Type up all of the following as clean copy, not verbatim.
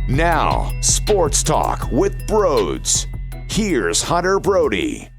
Now, Sports Talk with Broads. Here's Hunter Brody.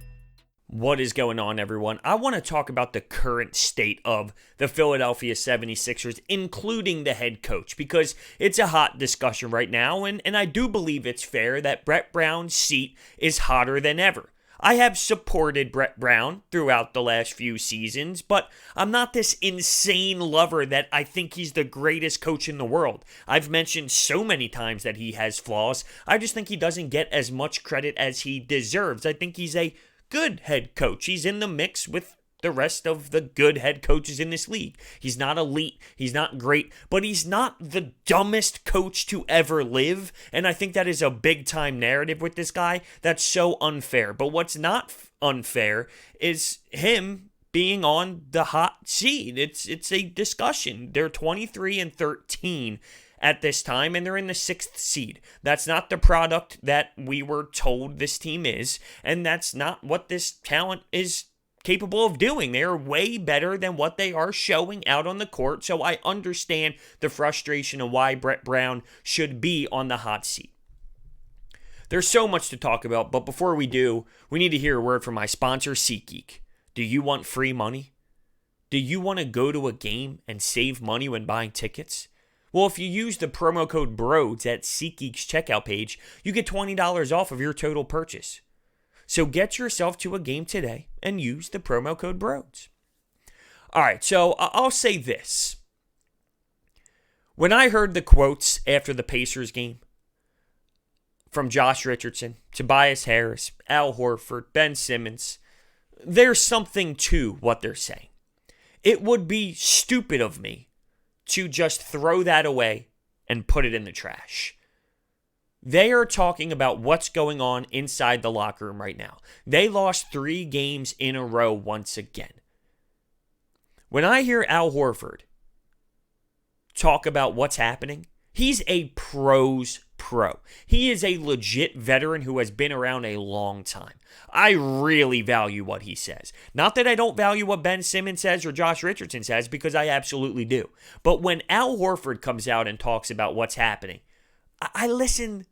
What is going on, everyone? I want to talk about the current state of the Philadelphia 76ers, including the head coach, because it's a hot discussion right now, and I do believe it's fair that Brett Brown's seat is hotter than ever. I have supported Brett Brown throughout the last few seasons, but I'm not this insane lover that I think he's the greatest coach in the world. I've mentioned so many times that he has flaws. I just think he doesn't get as much credit as he deserves. I think he's a good head coach. He's in the mix with the rest of the good head coaches in this league. He's not elite, he's not great, but he's not the dumbest coach to ever live, and I think that is a big-time narrative with this guy that's so unfair. But what's not unfair is him being on the hot seat. It's a discussion. They're 23-13 at this time, and they're in the 6th seed. That's not the product that we were told this team is, and that's not what this talent is capable of doing. They are way better than what they are showing out on the court, so I understand the frustration of why Brett Brown should be on the hot seat. There's so much to talk about, but before we do, we need to hear a word from my sponsor, SeatGeek. Do you want free money? Do you want to go to a game and save money when buying tickets? Well, if you use the promo code BROADS at SeatGeek's checkout page, you get $20 off of your total purchase. So get yourself to a game today and use the promo code BROADS. All right, so I'll say this. When I heard the quotes after the Pacers game from Josh Richardson, Tobias Harris, Al Horford, Ben Simmons, there's something to what they're saying. It would be stupid of me to just throw that away and put it in the trash. They are talking about what's going on inside the locker room right now. They lost 3 games in a row once again. When I hear Al Horford talk about what's happening, he's a pro's pro. He is a legit veteran who has been around a long time. I really value what he says. Not that I don't value what Ben Simmons says or Josh Richardson says, because I absolutely do. But when Al Horford comes out and talks about what's happening, I listen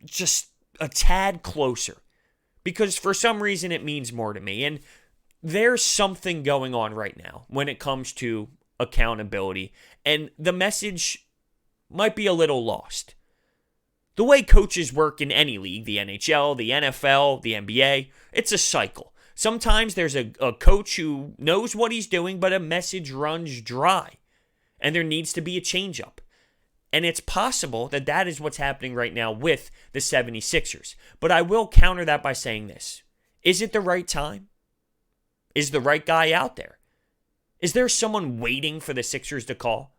just a tad closer, because for some reason it means more to me. And there's something going on right now when it comes to accountability, and the message might be a little lost. The way coaches work in any league, the NHL, the NFL, the NBA, it's a cycle. Sometimes there's a coach who knows what he's doing, but a message runs dry, and there needs to be a change-up. And it's possible that that is what's happening right now with the 76ers. But I will counter that by saying this. Is it the right time? Is the right guy out there? Is there someone waiting for the Sixers to call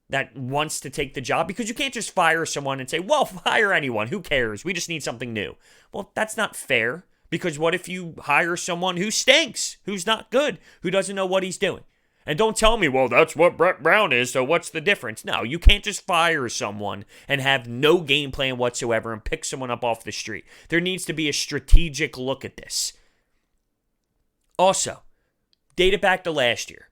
that wants to take the job? Because you can't just fire someone and say, well, fire anyone. Who cares? We just need something new. Well, that's not fair, because what if you hire someone who stinks, who's not good, who doesn't know what he's doing? And don't tell me, well, that's what Brett Brown is, so what's the difference? No, you can't just fire someone and have no game plan whatsoever and pick someone up off the street. There needs to be a strategic look at this. Also, date it back to last year.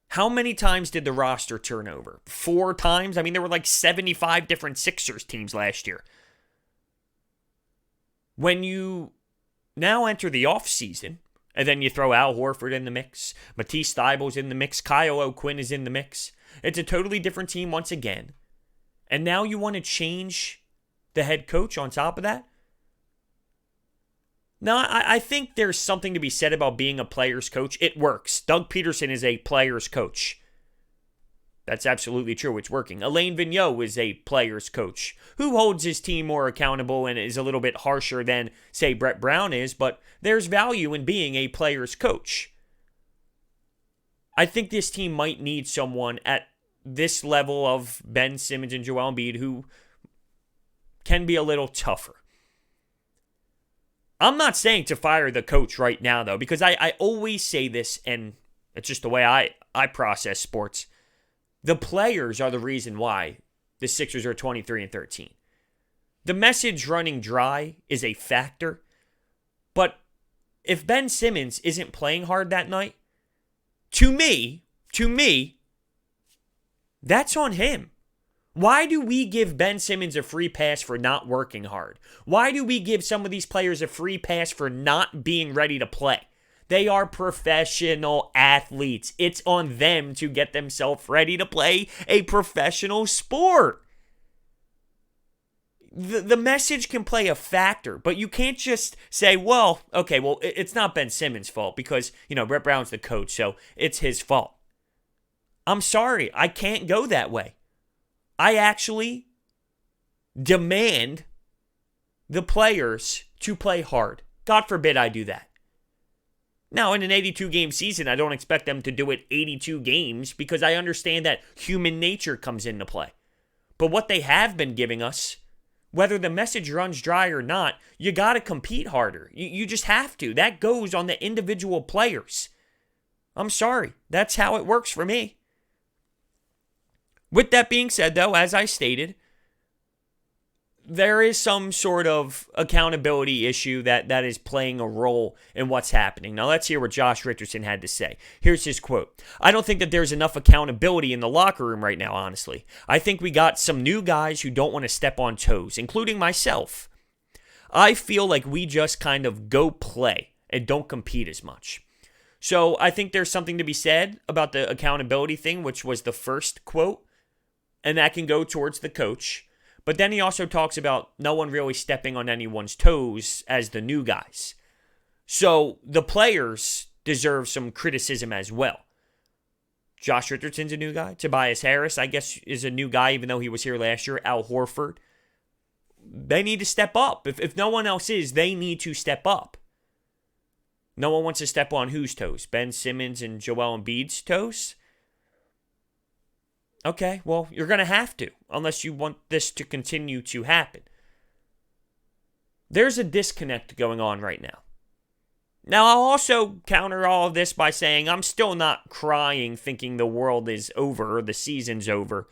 How many times did the roster turn over? 4 times? I mean, there were like 75 different Sixers teams last year. When you now enter the offseason, and then you throw Al Horford in the mix, Matisse Thybulle's in the mix, Kyle O'Quinn is in the mix. It's a totally different team once again. And now you want to change the head coach on top of that? Now, I think there's something to be said about being a player's coach. It works. Doug Peterson is a player's coach. That's absolutely true. It's working. Alain Vigneault is a player's coach who holds his team more accountable and is a little bit harsher than, say, Brett Brown is, but there's value in being a player's coach. I think this team might need someone at this level of Ben Simmons and Joel Embiid who can be a little tougher. I'm not saying to fire the coach right now, though, because I always say this, and it's just the way I process sports. The players are the reason why the Sixers are 23-13. The message running dry is a factor, but if Ben Simmons isn't playing hard that night, to me, that's on him. Why do we give Ben Simmons a free pass for not working hard? Why do we give some of these players a free pass for not being ready to play? They are professional athletes. It's on them to get themselves ready to play a professional sport. The message can play a factor, but you can't just say, well, okay, well, it's not Ben Simmons' fault because, Brett Brown's the coach, so it's his fault. I'm sorry, I can't go that way. I actually demand the players to play hard. God forbid I do that. Now, in an 82-game season, I don't expect them to do it 82 games because I understand that human nature comes into play. But what they have been giving us, whether the message runs dry or not, you got to compete harder. You just have to. That goes on the individual players. I'm sorry. That's how it works for me. With that being said, though, as I stated, there is some sort of accountability issue that is playing a role in what's happening. Now, let's hear what Josh Richardson had to say. Here's his quote. I don't think that there's enough accountability in the locker room right now, honestly. I think we got some new guys who don't want to step on toes, including myself. I feel like we just kind of go play and don't compete as much. So I think there's something to be said about the accountability thing, which was the first quote, and that can go towards the coach. But then he also talks about no one really stepping on anyone's toes as the new guys. So the players deserve some criticism as well. Josh Richardson's a new guy. Tobias Harris, I guess, is a new guy, even though he was here last year. Al Horford. They need to step up. If no one else is, they need to step up. No one wants to step on whose toes? Ben Simmons and Joel Embiid's toes? Okay, well, you're going to have to, unless you want this to continue to happen. There's a disconnect going on right now. Now, I'll also counter all of this by saying I'm still not crying thinking the world is over or the season's over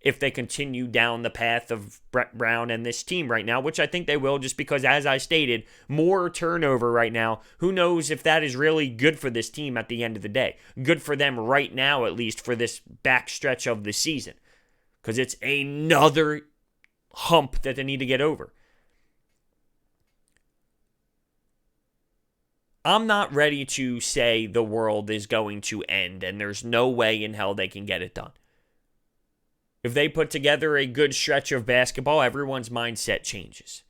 if they continue down the path of Brett Brown and this team right now, which I think they will just because, as I stated, more turnover right now. Who knows if that is really good for this team at the end of the day. Good for them right now, at least, for this backstretch of the season. Because it's another hump that they need to get over. I'm not ready to say the world is going to end and there's no way in hell they can get it done. If they put together a good stretch of basketball, everyone's mindset changes.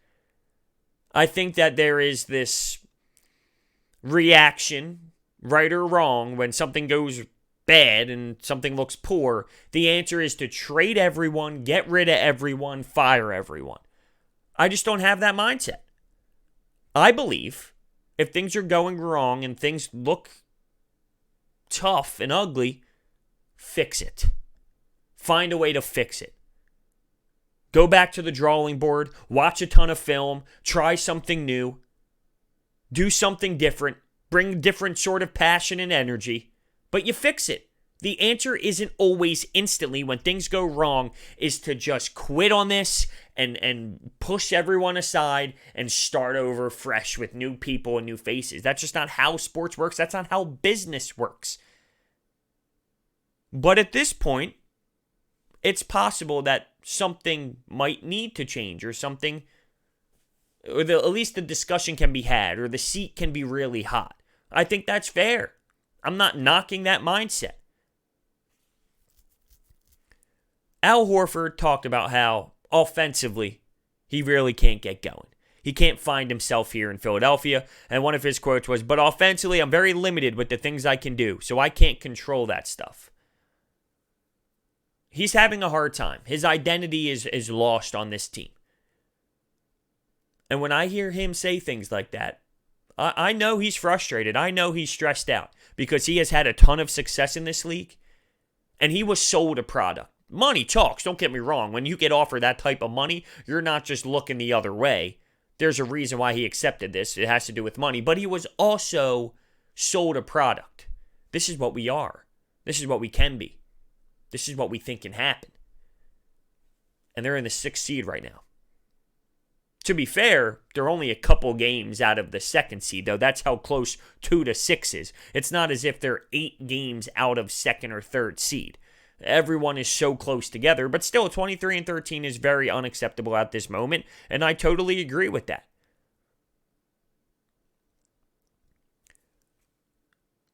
I think that there is this reaction, right or wrong, when something goes bad and something looks poor. The answer is to trade everyone, get rid of everyone, fire everyone. I just don't have that mindset. I believe if things are going wrong and things look tough and ugly, fix it. Find a way to fix it. Go back to the drawing board, watch a ton of film, try something new, do something different, bring different sort of passion and energy, but you fix it. The answer isn't always instantly when things go wrong is to just quit on this and push everyone aside and start over fresh with new people and new faces. That's just not how sports works. That's not how business works. But at this point, it's possible that something might need to change or something, or at least the discussion can be had or the seat can be really hot. I think that's fair. I'm not knocking that mindset. Al Horford talked about how offensively he really can't get going. He can't find himself here in Philadelphia. And one of his quotes was, "But offensively, I'm very limited with the things I can do, so I can't control that stuff." He's having a hard time. His identity is lost on this team. And when I hear him say things like that, I know he's frustrated. I know he's stressed out because he has had a ton of success in this league. And he was sold a product. Money talks, don't get me wrong. When you get offered that type of money, you're not just looking the other way. There's a reason why he accepted this. It has to do with money. But he was also sold a product. This is what we are. This is what we can be. This is what we think can happen. And they're in the 6th seed right now. To be fair, they're only a couple games out of the 2nd seed, though. That's how close 2 to 6 is. It's not as if they're 8 games out of 2nd or 3rd seed. everyone is so close together, but still 23-13 is very unacceptable at this moment, and I totally agree with that.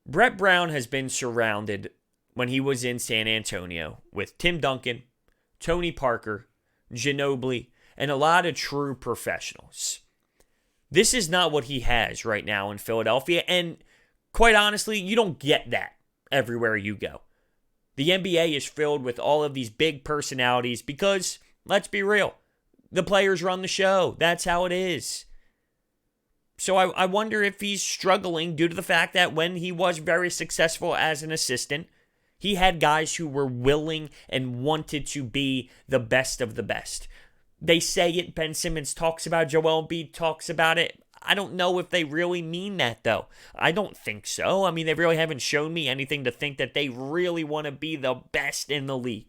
Brett Brown has been surrounded when he was in San Antonio with Tim Duncan, Tony Parker, Ginobili, and a lot of true professionals. This is not what he has right now in Philadelphia, and quite honestly, you don't get that everywhere you go. The NBA is filled with all of these big personalities because, let's be real, the players run the show. That's how it is. So I wonder if he's struggling due to the fact that when he was very successful as an assistant, he had guys who were willing and wanted to be the best of the best. They say it. Ben Simmons talks about it. Joel Embiid talks about it. I don't know if they really mean that, though. I don't think so. I mean, they really haven't shown me anything to think that they really want to be the best in the league.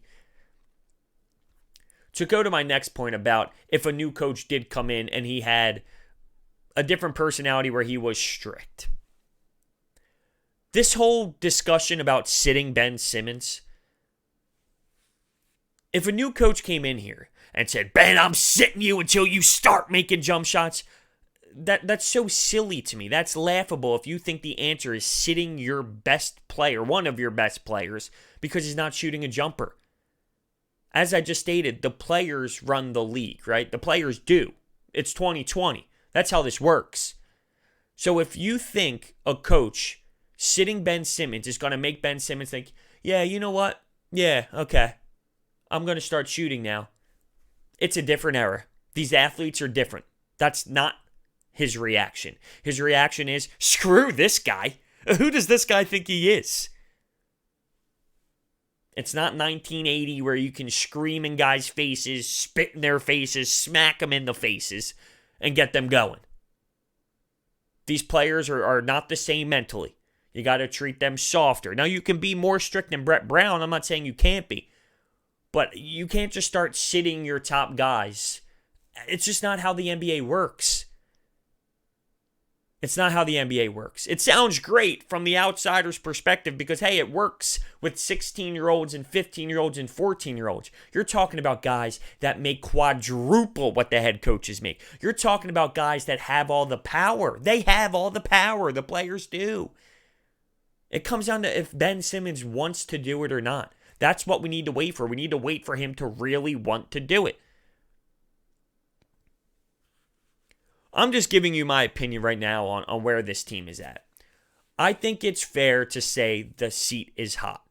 To go to my next point about if a new coach did come in and he had a different personality where he was strict. This whole discussion about sitting Ben Simmons, if a new coach came in here and said, Ben, I'm sitting you until you start making jump shots, that's so silly to me. That's laughable if you think the answer is sitting your best player, one of your best players, because he's not shooting a jumper. As I just stated, the players run the league, right? The players do. It's 2020. That's how this works. So if you think a coach sitting Ben Simmons is going to make Ben Simmons think, yeah, you know what? Yeah, okay. I'm going to start shooting now. It's a different era. These athletes are different. That's not his reaction. His reaction is, screw this guy. Who does this guy think he is? It's not 1980 where you can scream in guys' faces, spit in their faces, smack them in the faces, and get them going. These players are not the same mentally. You got to treat them softer. Now, you can be more strict than Brett Brown. I'm not saying you can't be. But you can't just start sitting your top guys. It's just not how the NBA works. It's not how the NBA works. It sounds great from the outsider's perspective because, hey, it works with 16-year-olds and 15-year-olds and 14-year-olds. You're talking about guys that make quadruple what the head coaches make. You're talking about guys that have all the power. They have all the power. The players do. It comes down to if Ben Simmons wants to do it or not. That's what we need to wait for. We need to wait for him to really want to do it. I'm just giving you my opinion right now on where this team is at. I think it's fair to say the seat is hot.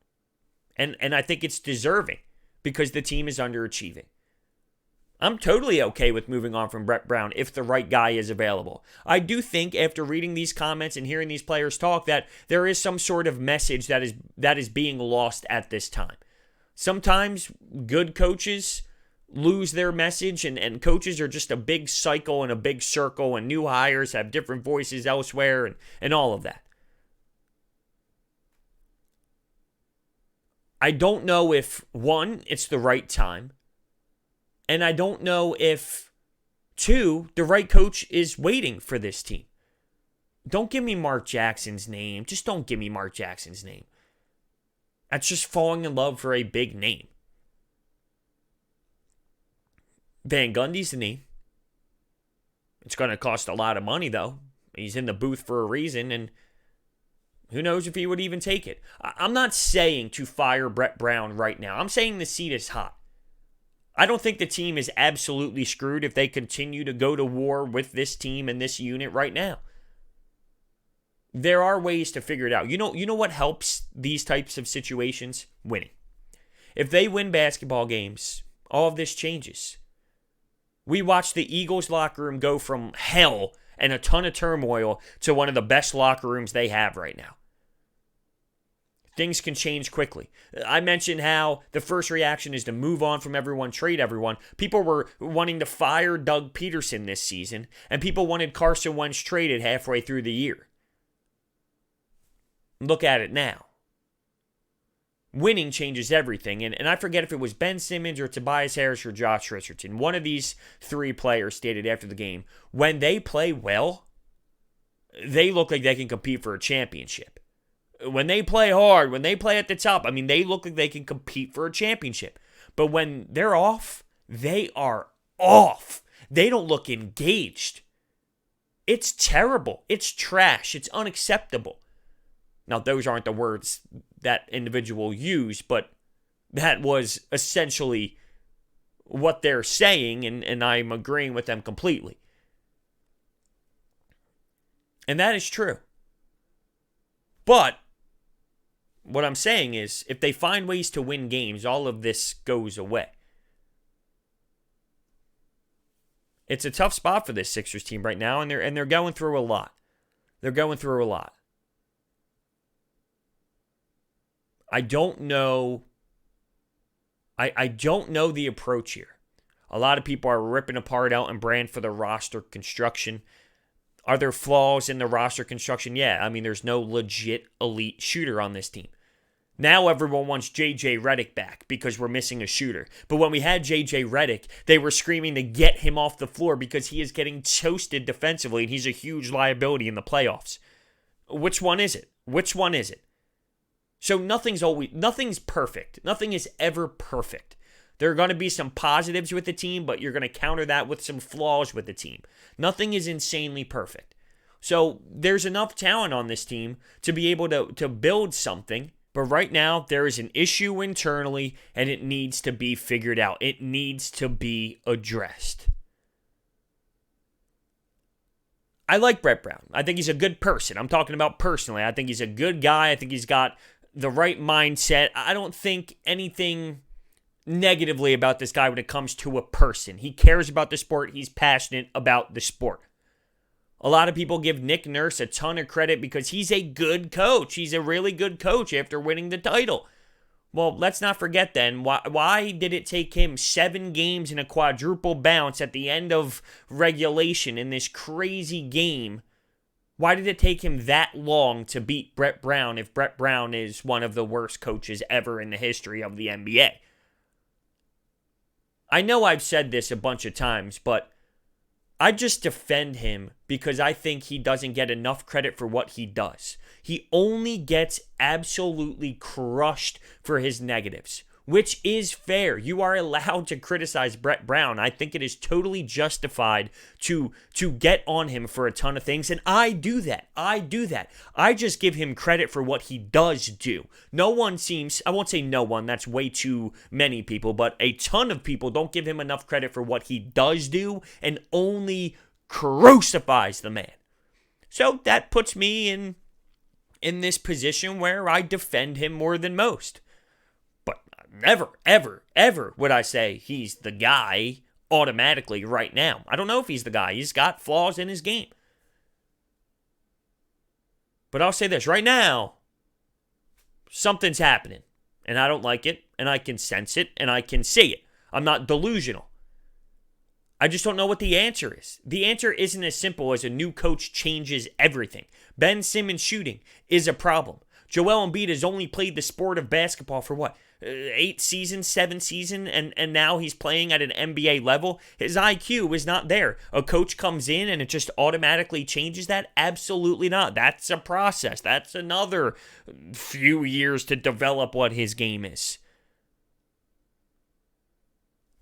And I think it's deserving because the team is underachieving. I'm totally okay with moving on from Brett Brown if the right guy is available. I do think after reading these comments and hearing these players talk that there is some sort of message that is being lost at this time. Sometimes good coaches lose their message and coaches are just a big cycle and a big circle and new hires have different voices elsewhere and all of that. I don't know if, one, it's the right time, and I don't know if, two, the right coach is waiting for this team. Don't give me Mark Jackson's name. Just don't give me Mark Jackson's name. That's just falling in love for a big name. Van Gundy's the name. It's going to cost a lot of money, though. He's in the booth for a reason, and who knows if he would even take it. I'm not saying to fire Brett Brown right now. I'm saying the seat is hot. I don't think the team is absolutely screwed if they continue to go to war with this team and this unit right now. There are ways to figure it out. You know what helps these types of situations? Winning. If they win basketball games, all of this changes. We watched the Eagles locker room go from hell and a ton of turmoil to one of the best locker rooms they have right now. Things can change quickly. I mentioned how the first reaction is to move on from everyone, trade everyone. People were wanting to fire Doug Peterson this season, and people wanted Carson Wentz traded halfway through the year. Look at it now. Winning changes everything, and I forget if it was Ben Simmons or Tobias Harris or Josh Richardson. One of these three players stated after the game, when they play well, they look like they can compete for a championship. When they play hard, when they play at the top, I mean, they look like they can compete for a championship. But when they're off, they are off. They don't look engaged. It's terrible. It's trash. It's unacceptable. Now, those aren't the words that individual used, but that was essentially what they're saying, and I'm agreeing with them completely. And that is true. But what I'm saying is, if they find ways to win games, all of this goes away. It's a tough spot for this Sixers team right now, and they're going through a lot. They're going through a lot. I don't know. I don't know the approach here. A lot of people are ripping apart Elton Brand for the roster construction. Are there flaws in the roster construction? Yeah, I mean, there's no legit elite shooter on this team. Now everyone wants J.J. Redick back because we're missing a shooter. But when we had J.J. Redick, they were screaming to get him off the floor because he is getting toasted defensively and he's a huge liability in the playoffs. Which one is it? Which one is it? So nothing's perfect. Nothing is ever perfect. There are going to be some positives with the team, but you're going to counter that with some flaws with the team. Nothing is insanely perfect. So there's enough talent on this team to be able to build something. But right now, there is an issue internally, and it needs to be figured out. It needs to be addressed. I like Brett Brown. I think he's a good person. I'm talking about personally. I think he's a good guy. I think he's got the right mindset. I don't think anything negatively about this guy when it comes to a person. He cares about the sport. He's passionate about the sport. A lot of people give Nick Nurse a ton of credit because he's a good coach. He's a really good coach after winning the title. Well, let's not forget then, why did it take him 7 games in a quadruple bounce at the end of regulation in this crazy game? Why did it take him that long to beat Brett Brown if Brett Brown is one of the worst coaches ever in the history of the NBA? I know I've said this a bunch of times, but I just defend him because I think he doesn't get enough credit for what he does. He only gets absolutely crushed for his negatives, which is fair. You are allowed to criticize Brett Brown. I think it is totally justified to get on him for a ton of things, and I do that. I just give him credit for what he does do. No one seems, I won't say no one, that's way too many people, but a ton of people don't give him enough credit for what he does do and only crucifies the man. So that puts me in this position where I defend him more than most. Never, ever, ever would I say he's the guy automatically right now. I don't know if he's the guy. He's got flaws in his game. But I'll say this. Right now, something's happening. And I don't like it. And I can sense it. And I can see it. I'm not delusional. I just don't know what the answer is. The answer isn't as simple as a new coach changes everything. Ben Simmons shooting is a problem. Joel Embiid has only played the sport of basketball for what? 7 seasons, and now he's playing at an NBA level. His IQ is not there. A coach comes in and it just automatically changes that? Absolutely not. That's a process. That's another few years to develop what his game is.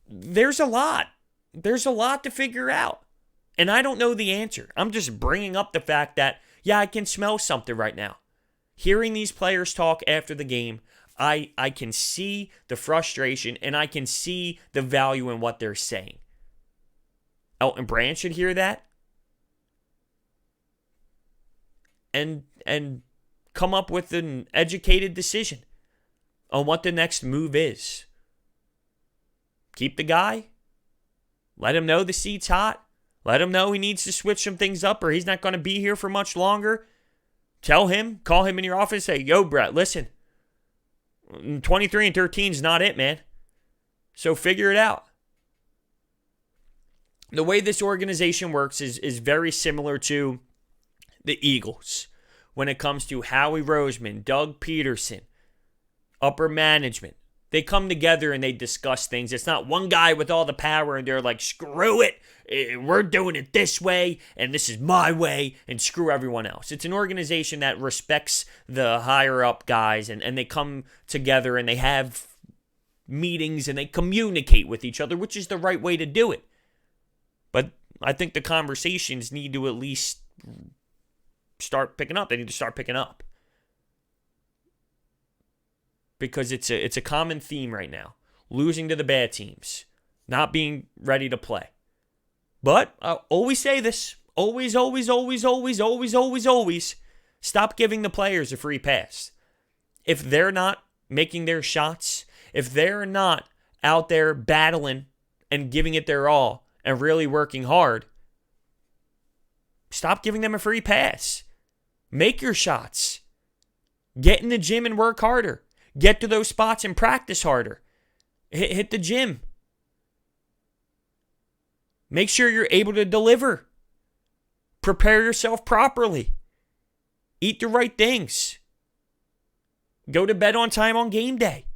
There's a lot. There's a lot to figure out. And I don't know the answer. I'm just bringing up the fact that, yeah, I can smell something right now. Hearing these players talk after the game, I can see the frustration and I can see the value in what they're saying. Elton Brand should hear that and come up with an educated decision on what the next move is. Keep the guy. Let him know the seat's hot. Let him know he needs to switch some things up or he's not going to be here for much longer. Tell him, call him in your office, say, yo, Brett, listen. 23-13 is not it, man. So figure it out. The way this organization works is very similar to the Eagles when it comes to Howie Roseman, Doug Peterson, upper management. They come together and they discuss things. It's not one guy with all the power and they're like, screw it. We're doing it this way and this is my way and screw everyone else. It's an organization that respects the higher up guys and they come together and they have meetings and they communicate with each other, which is the right way to do it. But I think the conversations need to at least start picking up. They need to start picking up. Because it's a common theme right now. Losing to the bad teams. Not being ready to play. But I'll always say this. Always, always, always, always, always, always, always. Stop giving the players a free pass. If they're not making their shots, if they're not out there battling and giving it their all and really working hard, stop giving them a free pass. Make your shots. Get in the gym and work harder. Get to those spots and practice harder. Hit the gym. Make sure you're able to deliver. Prepare yourself properly. Eat the right things. Go to bed on time on game day.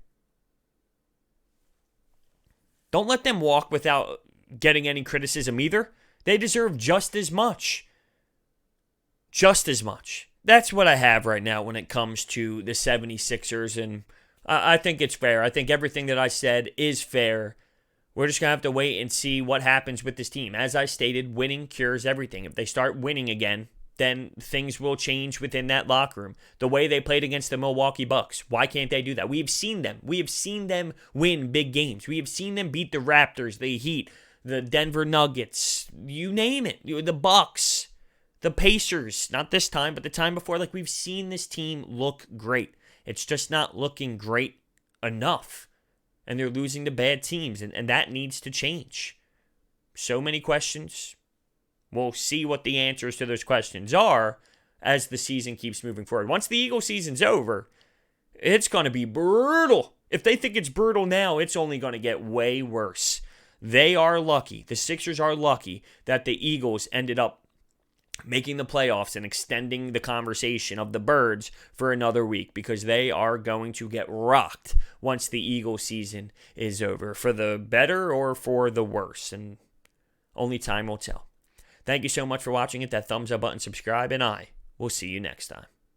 Don't let them walk without getting any criticism either. They deserve just as much. Just as much. That's what I have right now when it comes to the 76ers, and I think it's fair. I think everything that I said is fair. We're just going to have to wait and see what happens with this team. As I stated, winning cures everything. If they start winning again, then things will change within that locker room. The way they played against the Milwaukee Bucks, why can't they do that? We have seen them. We have seen them win big games. We have seen them beat the Raptors, the Heat, the Denver Nuggets, you name it, the Bucks. The Pacers, not this time, but the time before, like we've seen this team look great. It's just not looking great enough. And they're losing to bad teams, and that needs to change. So many questions. We'll see what the answers to those questions are as the season keeps moving forward. Once the Eagles season's over, it's going to be brutal. If they think it's brutal now, it's only going to get way worse. They are lucky. The Sixers are lucky that the Eagles ended up making the playoffs and extending the conversation of the Birds for another week because they are going to get rocked once the Eagles season is over, for the better or for the worse, and only time will tell. Thank you so much for watching. Hit that thumbs up button, subscribe, and I will see you next time.